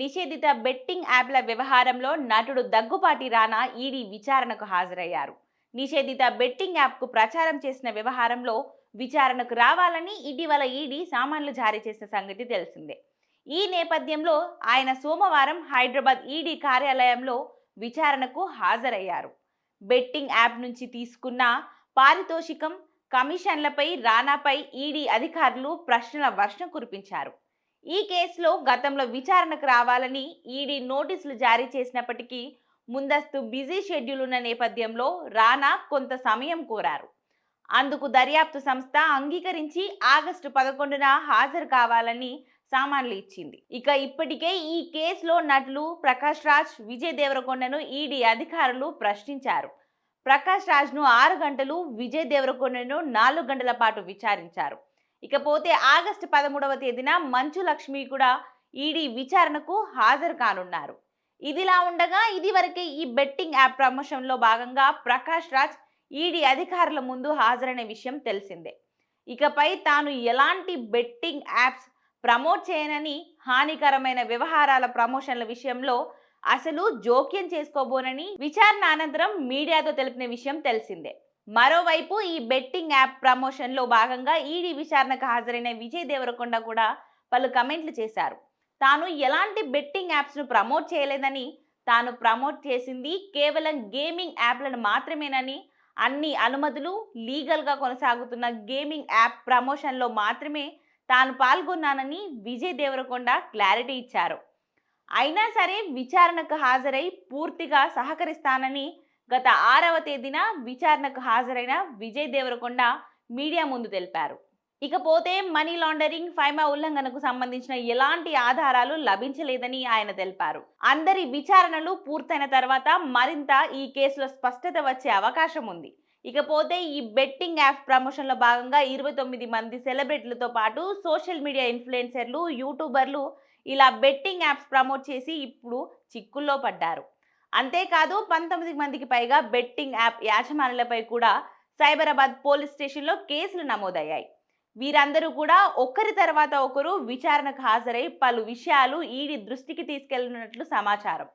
నిషేధిత బెట్టింగ్ యాప్ల వ్యవహారంలో నటుడు దగ్గుపాటి రానా ఈడీ విచారణకు హాజరయ్యారు. నిషేధిత బెట్టింగ్ యాప్కు ప్రచారం చేసిన వ్యవహారంలో విచారణకు రావాలని ఇటీవల ఈడీ సమన్లు జారీ చేసిన సంగతి తెలిసిందే. ఈ నేపథ్యంలో ఆయన సోమవారం హైదరాబాద్ ఈడీ కార్యాలయంలో విచారణకు హాజరయ్యారు. బెట్టింగ్ యాప్ నుంచి తీసుకున్న పారితోషికం, కమిషన్లపై రానాపై ఈడీ అధికారులు ప్రశ్నల వర్షం కురిపించారు. ఈ కేసులో గతంలో విచారణకు రావాలని ఈడీ నోటీసులు జారీ చేసినప్పటికీ ముందస్తు బిజీ షెడ్యూల్ ఉన్న నేపథ్యంలో రానా కొంత సమయం కోరారు. అందుకు దర్యాప్తు సంస్థ అంగీకరించి ఆగస్టు 11న హాజరు కావాలని సామాన్లు ఇచ్చింది. ఇప్పటికే ఈ కేసులో నటులు ప్రకాష్ రాజ్, విజయ్ దేవరకొండను ఈడీ అధికారులు ప్రశ్నించారు. ప్రకాష్ రాజ్ను 6 గంటలు, విజయ్ దేవరకొండను 4 గంటల పాటు విచారించారు. ఇకపోతే ఆగస్టు 13వ తేదీన మంచు లక్ష్మి కూడా ఈడీ విచారణకు హాజరు కానున్నారు. ఇదిలా ఉండగా ఇదివరకే ఈ బెట్టింగ్ యాప్ ప్రమోషన్లో భాగంగా ప్రకాష్ రాజ్ ఈడీ అధికారుల ముందు హాజరైన విషయం తెలిసిందే. ఇకపై తాను ఎలాంటి బెట్టింగ్ యాప్స్ ప్రమోట్ చేయనని, హానికరమైన వ్యవహారాల ప్రమోషన్ల విషయంలో అసలు జోక్యం చేసుకోబోనని విచారణ అనంతరం మీడియాతో తెలిపిన విషయం తెలిసిందే. మరోవైపు ఈ బెట్టింగ్ యాప్ ప్రమోషన్లో భాగంగా ఈడీ విచారణకు హాజరైన విజయ్ దేవరకొండ కూడా పలు కమెంట్లు చేశారు. తాను ఎలాంటి బెట్టింగ్ యాప్స్ను ప్రమోట్ చేయలేదని, తాను ప్రమోట్ చేసింది కేవలం గేమింగ్ యాప్లను మాత్రమేనని, అన్ని అనుమతులు లీగల్గా కొనసాగుతున్న గేమింగ్ యాప్ ప్రమోషన్లో మాత్రమే తాను పాల్గొన్నానని విజయ్ దేవరకొండ క్లారిటీ ఇచ్చారు. అయినా సరే విచారణకు హాజరై పూర్తిగా సహకరిస్తానని గత 6వ తేదీన విచారణకు హాజరైన విజయ్ దేవరకొండ మీడియా ముందు తెలిపారు. ఇకపోతే మనీ లాండరింగ్, ఫైమా ఉల్లంఘనకు సంబంధించిన ఎలాంటి ఆధారాలు లభించలేదని ఆయన తెలిపారు. అందరి విచారణలు పూర్తయిన తర్వాత మరింత ఈ కేసులో స్పష్టత వచ్చే అవకాశం ఉంది. ఇకపోతే ఈ బెట్టింగ్ యాప్ ప్రమోషన్లో భాగంగా 29 మంది సెలబ్రిటీలతో పాటు సోషల్ మీడియా ఇన్ఫ్లుయెన్సర్లు, యూట్యూబర్లు ఇలా బెట్టింగ్ యాప్స్ ప్రమోట్ చేసి ఇప్పుడు చిక్కుల్లో పడ్డారు. అంతేకాదు 19 మందికి పైగా బెట్టింగ్ యాప్ యాజమానులపై కూడా సైబరాబాద్ పోలీస్ స్టేషన్లో కేసులు నమోదయ్యాయి. వీరందరూ కూడా ఒకరి తర్వాత ఒకరు విచారణకు హాజరై పలు విషయాలు ఈడీ దృష్టికి తీసుకెళ్లినట్లు సమాచారం.